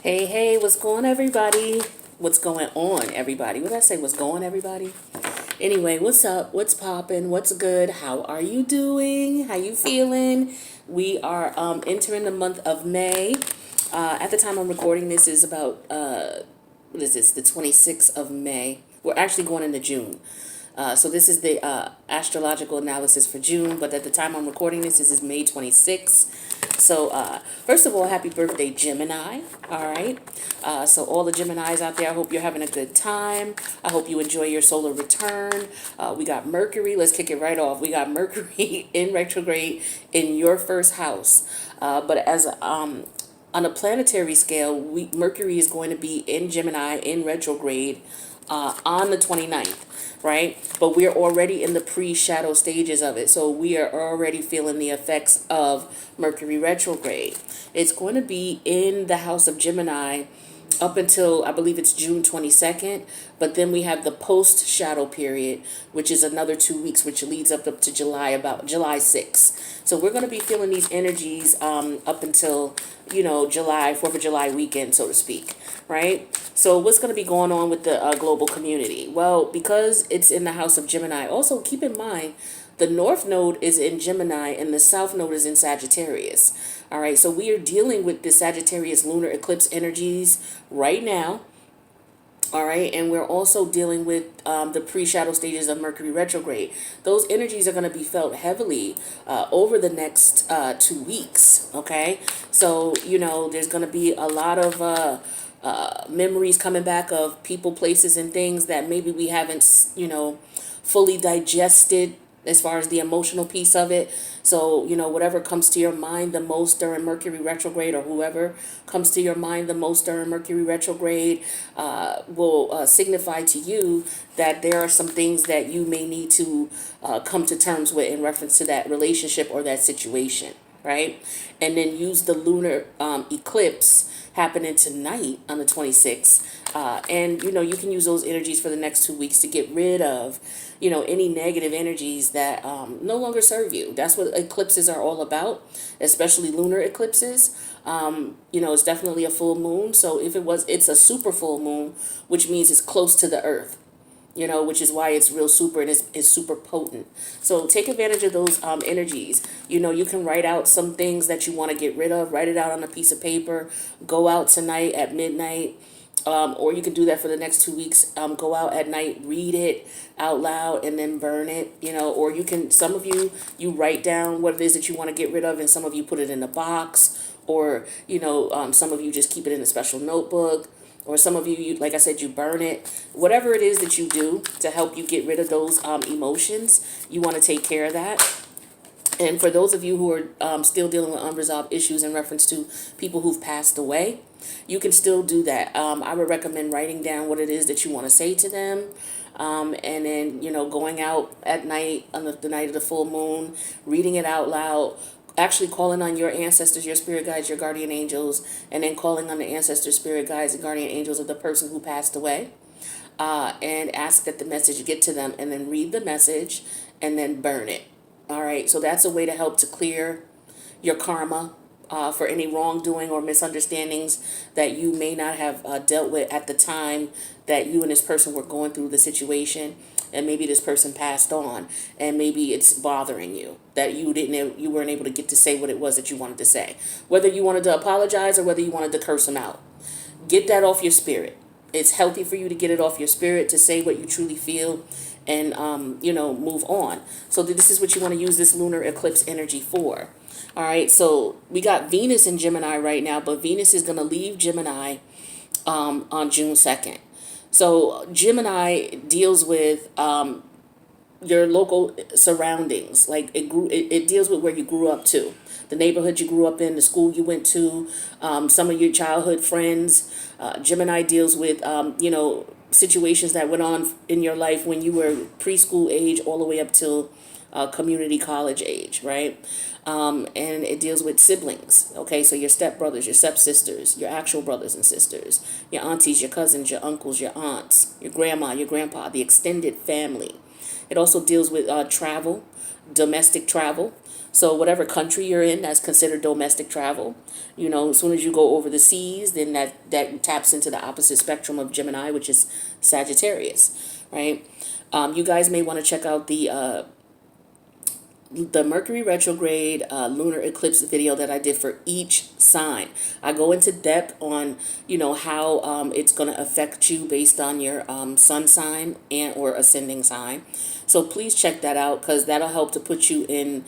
Hey, what's going on, everybody? What's going on, everybody? What did I say? What's going, everybody? Anyway, what's up? What's popping? What's good? How are you doing? How you feeling? We are entering the month of May. At the time I'm recording this is about, what is this? The 26th of May. We're actually going into June. So this is the astrological analysis for June, but at the time I'm recording this is May 26th. So first of all, happy birthday, Gemini. All right. So all the Geminis out there, I hope you're having a good time. I hope you enjoy your solar return. We got Mercury. Let's kick it right off. We got Mercury in retrograde in your first house. But as on a planetary scale, Mercury is going to be in Gemini in retrograde on the 29th, right? But we're already in the pre-shadow stages of it. So we are already feeling the effects of Mercury retrograde. It's going to be in the house of Gemini up until, I believe it's June 22nd. But then we have the post-shadow period, which is another 2 weeks, which leads up to July, about July 6th. So we're going to be feeling these energies up until, July, 4th of July weekend, so to speak, right? So what's going to be going on with the global community? Well, because it's in the house of Gemini, also keep in mind, the North Node is in Gemini and the South Node is in Sagittarius. All right, so we are dealing with the Sagittarius lunar eclipse energies right now. All right, and we're also dealing with the pre-shadow stages of Mercury retrograde. Those energies are going to be felt heavily over the next 2 weeks, okay? So, there's going to be a lot of memories coming back of people, places, and things that maybe we haven't, fully digested as far as the emotional piece of it. So, whatever comes to your mind the most during Mercury retrograde, or whoever comes to your mind the most during Mercury retrograde will signify to you that there are some things that you may need to come to terms with in reference to that relationship or that situation, right? And then use the lunar eclipse happening tonight on the 26th. And, you can use those energies for the next 2 weeks to get rid of, any negative energies that no longer serve you. That's what eclipses are all about, especially lunar eclipses. It's definitely a full moon. So if it's a super full moon, which means it's close to the earth, which is why it's real super and it's super potent. So take advantage of those energies. You can write out some things that you want to get rid of, write it out on a piece of paper, go out tonight at midnight, or you can do that for the next 2 weeks. Go out at night, read it out loud, and then burn it, or some of you write down what it is that you want to get rid of, and some of you put it in a box, or, some of you just keep it in a special notebook. Or some of you, like I said, you burn it. Whatever it is that you do to help you get rid of those emotions, you want to take care of that. And for those of you who are still dealing with unresolved issues in reference to people who've passed away, you can still do that. I would recommend writing down what it is that you want to say to them. And then, going out at night on the night of the full moon, reading it out loud, actually calling on your ancestors, your spirit guides, your guardian angels, and then calling on the ancestors, spirit guides, and guardian angels of the person who passed away, and ask that the message get to them, and then read the message, and then burn it. All right, so that's a way to help to clear your karma for any wrongdoing or misunderstandings that you may not have dealt with at the time that you and this person were going through the situation. And maybe this person passed on, and maybe it's bothering you that you weren't able to get to say what it was that you wanted to say. Whether you wanted to apologize or whether you wanted to curse them out, get that off your spirit. It's healthy for you to get it off your spirit, to say what you truly feel, and move on. So this is what you want to use this lunar eclipse energy for. All right. So we got Venus in Gemini right now, but Venus is going to leave Gemini on June 2nd. So Gemini deals with your local surroundings. Like it deals with where you grew up to, the neighborhood you grew up in, the school you went to, some of your childhood friends. Gemini deals with, situations that went on in your life when you were preschool age all the way up till community college age, right? And it deals with siblings, okay? So your stepbrothers, your stepsisters, your actual brothers and sisters, your aunties, your cousins, your uncles, your aunts, your grandma, your grandpa, the extended family. It also deals with travel, domestic travel. So whatever country you're in, that's considered domestic travel. As soon as you go over the seas, then that taps into the opposite spectrum of Gemini, which is Sagittarius, right? You guys may want to check out the Mercury retrograde lunar eclipse video that I did for each sign. I go into depth on, how it's going to affect you based on your sun sign and or ascending sign. So please check that out, because that'll help to put you in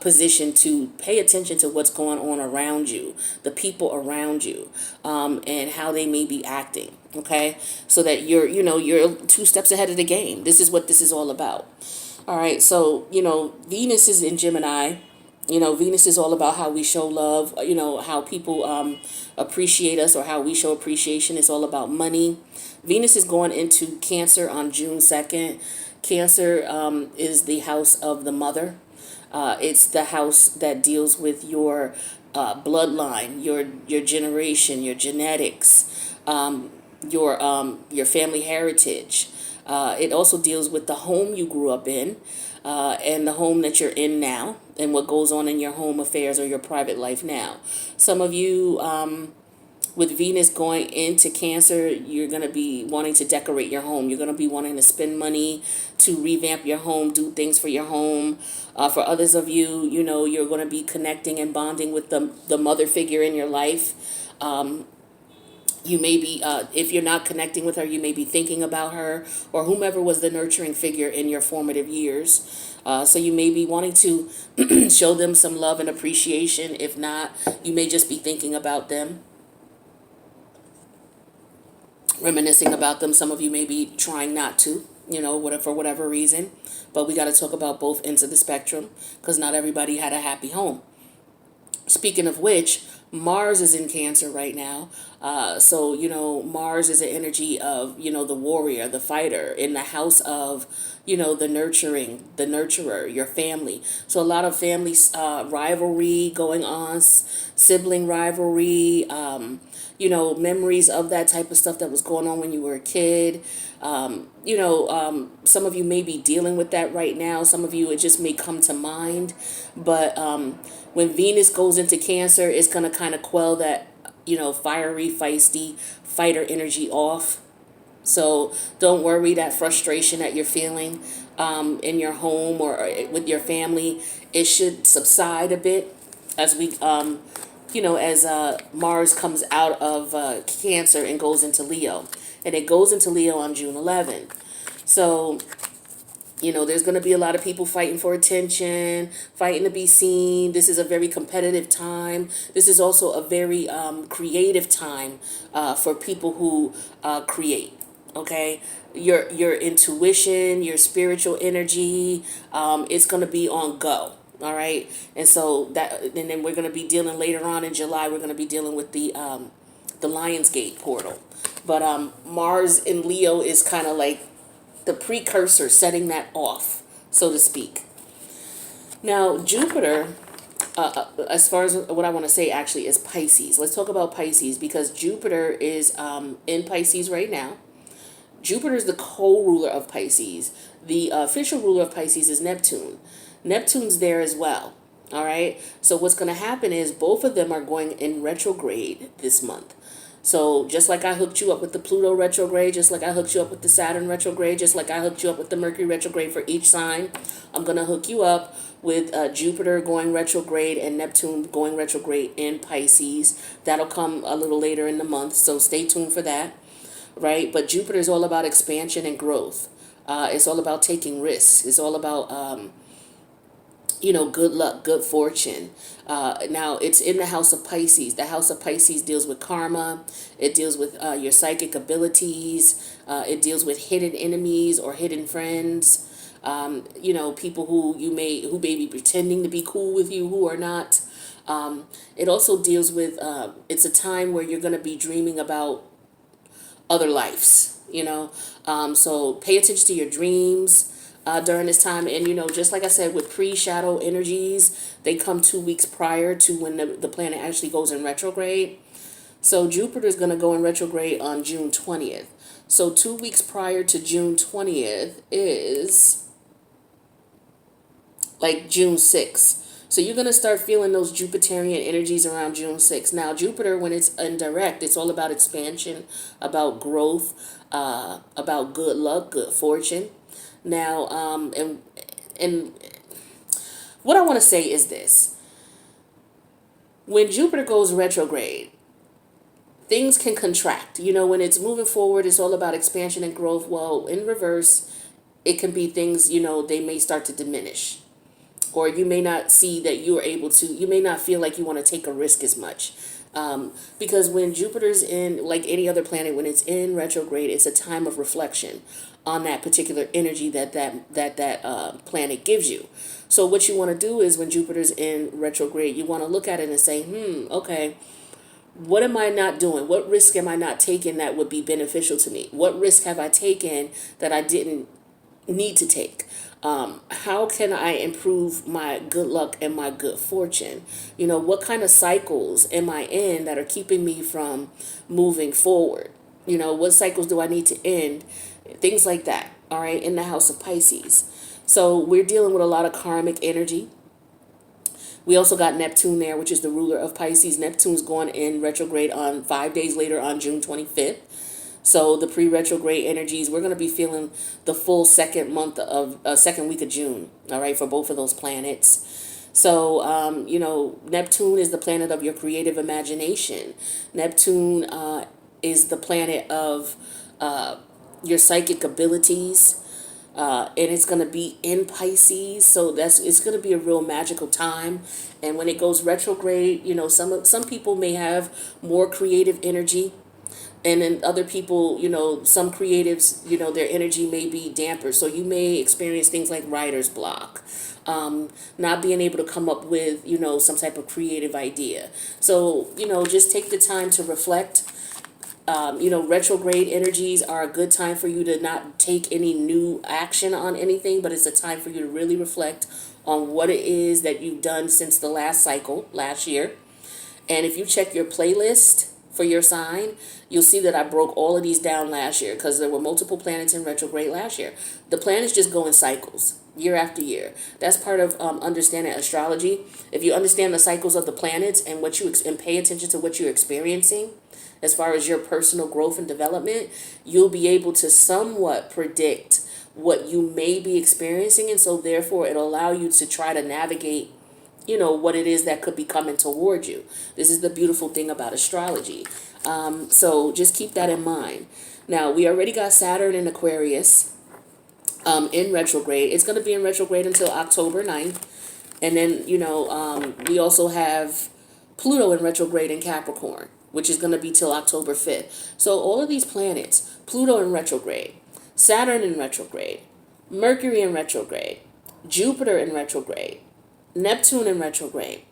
position to pay attention to what's going on around you, the people around you, and how they may be acting. Okay, so that you're 2 steps ahead of the game. This is what this is all about. All right, so, Venus is in Gemini. Venus is all about how we show love, how people appreciate us, or how we show appreciation. It's all about money. Venus is going into Cancer on June 2nd. Cancer is the house of the mother. It's the house that deals with your bloodline, your generation, your genetics, your family heritage. It also deals with the home you grew up in, and the home that you're in now, and what goes on in your home affairs or your private life now. Some of you, with Venus going into Cancer, you're going to be wanting to decorate your home. You're going to be wanting to spend money to revamp your home, do things for your home. For others of you, you're going to be connecting and bonding with the mother figure in your life. You may be, if you're not connecting with her, you may be thinking about her, or whomever was the nurturing figure in your formative years. So you may be wanting to show them some love and appreciation. If not, you may just be thinking about them, reminiscing about them. Some of you may be trying not to, for whatever reason. But we got to talk about both ends of the spectrum, because not everybody had a happy home. Speaking of which, Mars is in Cancer right now. So, Mars is an energy of, the warrior, the fighter, in the house of, the nurturing, the nurturer, your family. So a lot of family rivalry going on, sibling rivalry, memories of that type of stuff that was going on when you were a kid. Some of you may be dealing with that right now. Some of you, it just may come to mind. But when Venus goes into Cancer, it's going to kind of quell that, fiery, feisty fighter energy off. So don't worry, that frustration that you're feeling in your home or with your family, it should subside a bit as we, as Mars comes out of Cancer and goes into Leo. And it goes into Leo on June 11th. So, there's going to be a lot of people fighting for attention, fighting to be seen. This is a very competitive time. This is also a very creative time for people who create. Okay, your intuition, your spiritual energy, it's going to be on go. All right, and so and then we're going to be dealing later on in July. We're going to be dealing with the Lionsgate portal, but Mars in Leo is kind of like the precursor, setting that off, so to speak. Now, Jupiter, as far as what I want to say actually is Pisces. Let's talk about Pisces, because Jupiter is in Pisces right now. Jupiter is the co-ruler of Pisces. The official ruler of Pisces is Neptune. Neptune's there as well. All right. So what's going to happen is both of them are going in retrograde this month. So just like I hooked you up with the Pluto retrograde, just like I hooked you up with the Saturn retrograde, just like I hooked you up with the Mercury retrograde for each sign, I'm going to hook you up with Jupiter going retrograde and Neptune going retrograde in Pisces. That'll come a little later in the month, so stay tuned for that. Right? But Jupiter is all about expansion and growth. It's all about taking risks. It's all about, good luck, good fortune. Now, it's in the house of Pisces. The house of Pisces deals with karma. It deals with your psychic abilities. It deals with hidden enemies or hidden friends. People who may be pretending to be cool with you who are not. It also deals with, it's a time where you're going to be dreaming about other lives, so pay attention to your dreams during this time. And, just like I said, with pre-shadow energies, they come 2 weeks prior to when the planet actually goes in retrograde. So Jupiter is going to go in retrograde on June 20th. So 2 weeks prior to June 20th is like June 6th. So you're going to start feeling those Jupiterian energies around June 6th. Now, Jupiter, when it's indirect, it's all about expansion, about growth, about good luck, good fortune. Now, and what I want to say is this. When Jupiter goes retrograde, things can contract. When it's moving forward, it's all about expansion and growth. Well, in reverse, it can be things, they may start to diminish. Or you may not see that you are able to, you may not feel like you want to take a risk as much. Because when Jupiter's in, like any other planet, when it's in retrograde, it's a time of reflection on that particular energy that planet gives you. So what you want to do is when Jupiter's in retrograde, you want to look at it and say, okay, what am I not doing? What risk am I not taking that would be beneficial to me? What risk have I taken that I didn't need to take? How can I improve my good luck and my good fortune? What kind of cycles am I in that are keeping me from moving forward? What cycles do I need to end? Things like that, all right, in the house of Pisces. So we're dealing with a lot of karmic energy. We also got Neptune there, which is the ruler of Pisces. Neptune's going in retrograde on 5 days later on June 25th. So the pre-retrograde energies, we're going to be feeling the full second week of June, all right, for both of those planets. So, Neptune is the planet of your creative imagination. Neptune is the planet of your psychic abilities. And it's going to be in Pisces, so it's going to be a real magical time. And when it goes retrograde, some people may have more creative energy. And then other people, some creatives, their energy may be damper. So you may experience things like writer's block, not being able to come up with, some type of creative idea. So, just take the time to reflect. Retrograde energies are a good time for you to not take any new action on anything, but it's a time for you to really reflect on what it is that you've done since the last cycle, last year. And if you check your playlist for your sign, you'll see that I broke all of these down last year because there were multiple planets in retrograde last year. The planets just go in cycles, year after year. That's part of understanding astrology. If you understand the cycles of the planets and and pay attention to what you're experiencing, as far as your personal growth and development, you'll be able to somewhat predict what you may be experiencing. And so therefore it'll allow you to try to navigate, what it is that could be coming toward you. This is the beautiful thing about astrology. So just keep that in mind. Now, we already got Saturn in Aquarius in retrograde. It's going to be in retrograde until October 9th. And then, we also have Pluto in retrograde in Capricorn, which is going to be till October 5th. So all of these planets, Pluto in retrograde, Saturn in retrograde, Mercury in retrograde, Jupiter in retrograde, Neptune in retrograde.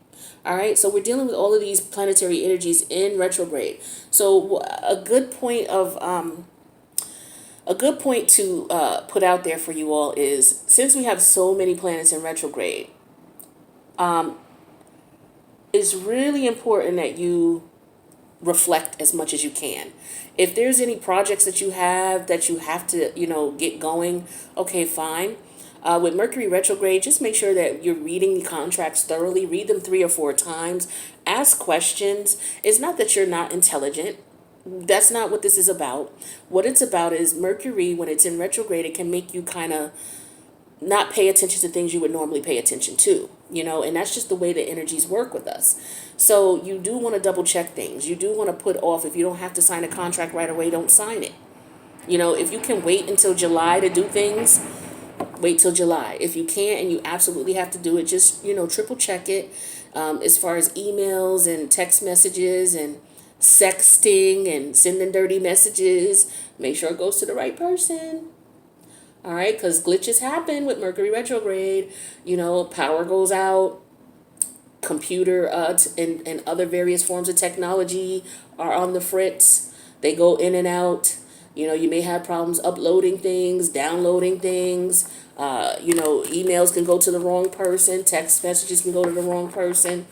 All right, so we're dealing with all of these planetary energies in retrograde. So a good point to put out there for you all is, since we have so many planets in retrograde, it's really important that you reflect as much as you can. If there's any projects that you have to, get going, okay, fine. With Mercury retrograde, just make sure that you're reading the contracts thoroughly. Read them 3 or 4 times. Ask questions. It's not that you're not intelligent. That's not what this is about. What it's about is Mercury, when it's in retrograde, it can make you kind of not pay attention to things you would normally pay attention to, and that's just the way the energies work with us. So you do want to double check things. You do want to put off, if you don't have to sign a contract right away, don't sign it. If you can wait until July to do things, wait till July. If you can't and you absolutely have to do it, just, triple check it. As far as emails and text messages and sexting and sending dirty messages, make sure it goes to the right person. All right, because glitches happen with Mercury retrograde. Power goes out. Computer and other various forms of technology are on the fritz. They go in and out. You may have problems uploading things, downloading things. Emails can go to the wrong person. Text messages can go to the wrong person.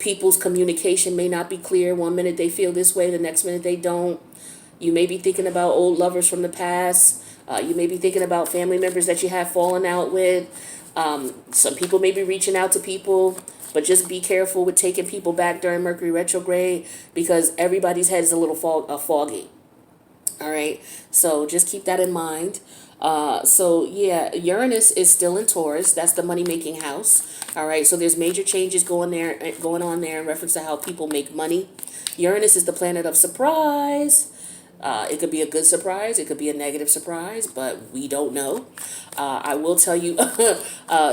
People's communication may not be clear. One minute they feel this way, the next minute they don't. You may be thinking about old lovers from the past. You may be thinking about family members that you have fallen out with. Some people may be reaching out to people, but just be careful with taking people back during Mercury retrograde because everybody's head is a little foggy. All right, so just keep that in mind. So yeah, Uranus is still in Taurus. That's the money making house. All right, so there's major changes going on there in reference to how people make money. Uranus is the planet of surprise. It could be a good surprise. It could be a negative surprise, but we don't know. I will tell you,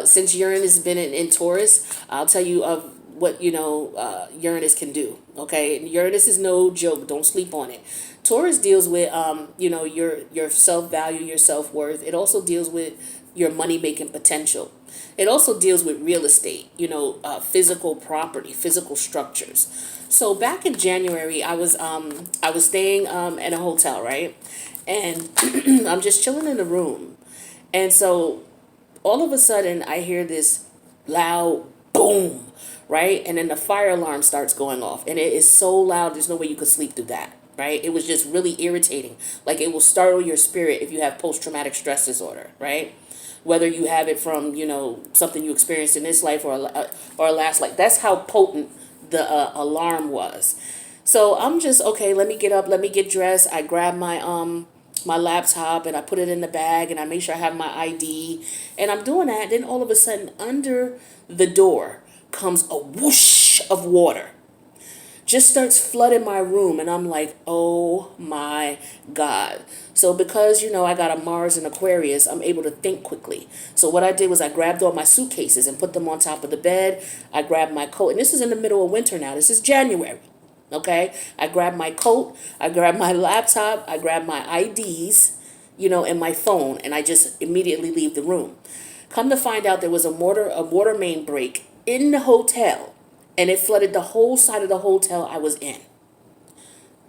since Uranus has been in Taurus, I'll tell you of what Uranus can do. Okay, and Uranus is no joke. Don't sleep on it. Taurus deals with your self value, your self worth. It also deals with your money making potential. It also deals with real estate, physical property, physical structures. So back in January, I was staying in a hotel, right? And I'm just chilling in the room. And so all of a sudden I hear this loud boom, right? And then the fire alarm starts going off. And it is so loud, there's no way you could sleep through that, right? It was just really irritating. Like it will startle your spirit if you have post-traumatic stress disorder, right? Whether you have it from, something you experienced in this life or a last life. That's how potent the alarm was. So I'm just, okay, let me get up, let me get dressed. I grab my laptop and I put it in the bag and I make sure I have my ID. And I'm doing that. Then all of a sudden, under the door comes a whoosh of water. Just starts flooding my room, and I'm like, oh my God. So because, I got a Mars and Aquarius, I'm able to think quickly. So what I did was I grabbed all my suitcases and put them on top of the bed. I grabbed my coat, and this is in the middle of winter now. This is January, okay? I grabbed my coat, I grabbed my laptop, I grabbed my IDs, and my phone, and I just immediately leave the room. Come to find out there was a water main break in the hotel. And it flooded the whole side of the hotel I was in.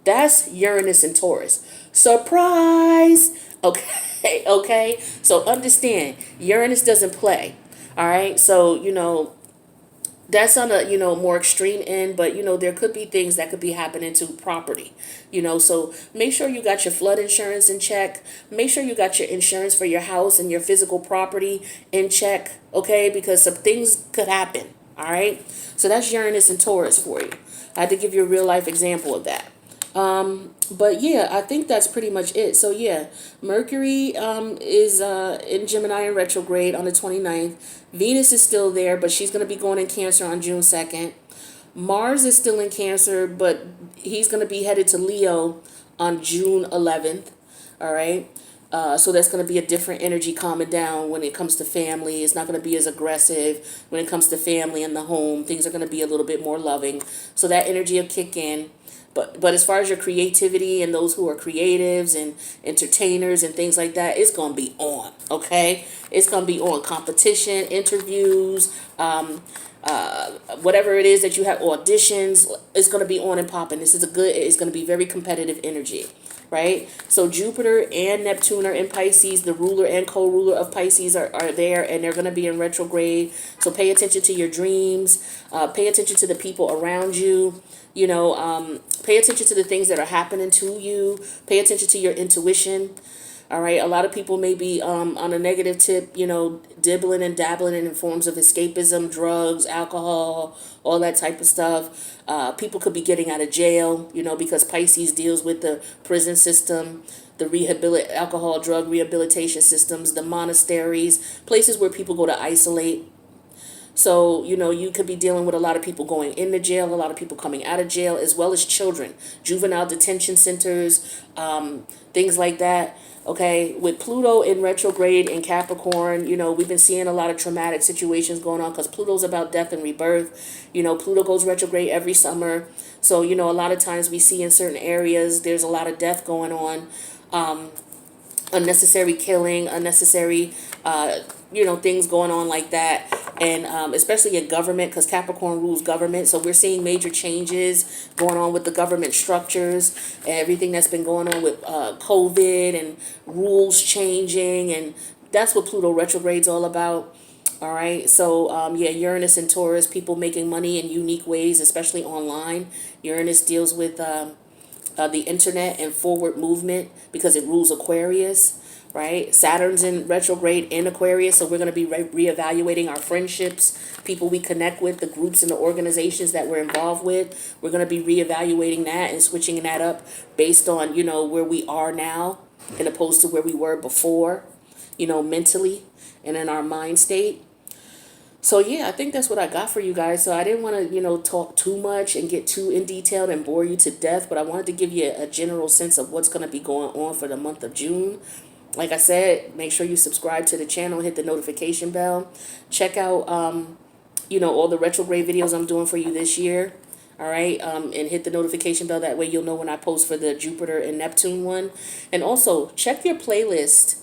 That's Uranus and Taurus. Surprise! Okay, okay? So understand, Uranus doesn't play. All right? So, that's on a, more extreme end, but, there could be things that could be happening to property. So make sure you got your flood insurance in check. Make sure you got your insurance for your house and your physical property in check, okay? Because some things could happen. All right, so that's Uranus and Taurus for you. I had to give you a real life example of that. But yeah, I think that's pretty much it. So yeah, Mercury is in Gemini in retrograde on the 29th. Venus is still there, but she's going to be going in Cancer on June 2nd. Mars is still in Cancer, but he's going to be headed to Leo on June 11th. All right. So that's going to be a different energy calming down when it comes to family. It's not going to be as aggressive when it comes to family and the home. Things are going to be a little bit more loving. So that energy will kick in. But as far as your creativity and those who are creatives and entertainers and things like that, it's going to be on, okay? It's going to be on. Competition, interviews, whatever it is that you have, auditions, it's going to be on and popping. It's going to be very competitive energy. Right? So Jupiter and Neptune are in Pisces. The ruler and co-ruler of Pisces are there, and they're going to be in retrograde. So pay attention to your dreams. Pay attention to the people around you. Pay attention to the things that are happening to you. Pay attention to your intuition. All right. A lot of people may be on a negative tip, dibbling and dabbling in forms of escapism, drugs, alcohol, all that type of stuff. People could be getting out of jail, because Pisces deals with the prison system, the alcohol, drug rehabilitation systems, the monasteries, places where people go to isolate. So, you could be dealing with a lot of people going into jail, a lot of people coming out of jail, as well as children, juvenile detention centers, things like that. Okay, with Pluto in retrograde in Capricorn, we've been seeing a lot of traumatic situations going on because Pluto's about death and rebirth. Pluto goes retrograde every summer. So, a lot of times we see in certain areas, there's a lot of death going on. Unnecessary killing, unnecessary, things going on like that. And especially in government, because Capricorn rules government. So we're seeing major changes going on with the government structures, and everything that's been going on with COVID and rules changing. And that's what Pluto retrograde's all about. All right. So, Uranus and Taurus, people making money in unique ways, especially online. Uranus deals with the internet and forward movement because it rules Aquarius, right? Saturn's in retrograde in Aquarius, so we're going to be reevaluating our friendships, people we connect with, the groups and the organizations that we're involved with. We're going to be reevaluating that and switching that up based on, where we are now and opposed to where we were before, mentally and in our mind state. So yeah, I think that's what I got for you guys. So I didn't want to, talk too much and get too in detail and bore you to death, but I wanted to give you a general sense of what's going to be going on for the month of June. Like I said, make sure you subscribe to the channel, hit the notification bell. Check out, all the retrograde videos I'm doing for you this year. All right, and hit the notification bell. That way you'll know when I post for the Jupiter and Neptune one. And also, check your playlist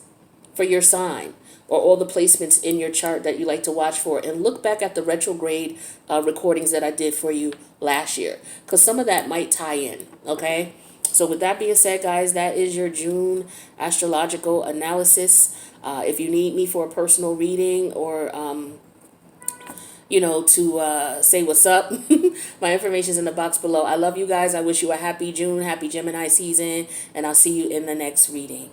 for your sign or all the placements in your chart that you like to watch for, and look back at the retrograde recordings that I did for you last year, because some of that might tie in, okay? So with that being said, guys, that is your June astrological analysis. If you need me for a personal reading or, to say what's up, my information is in the box below. I love you guys. I wish you a happy June, happy Gemini season, and I'll see you in the next reading.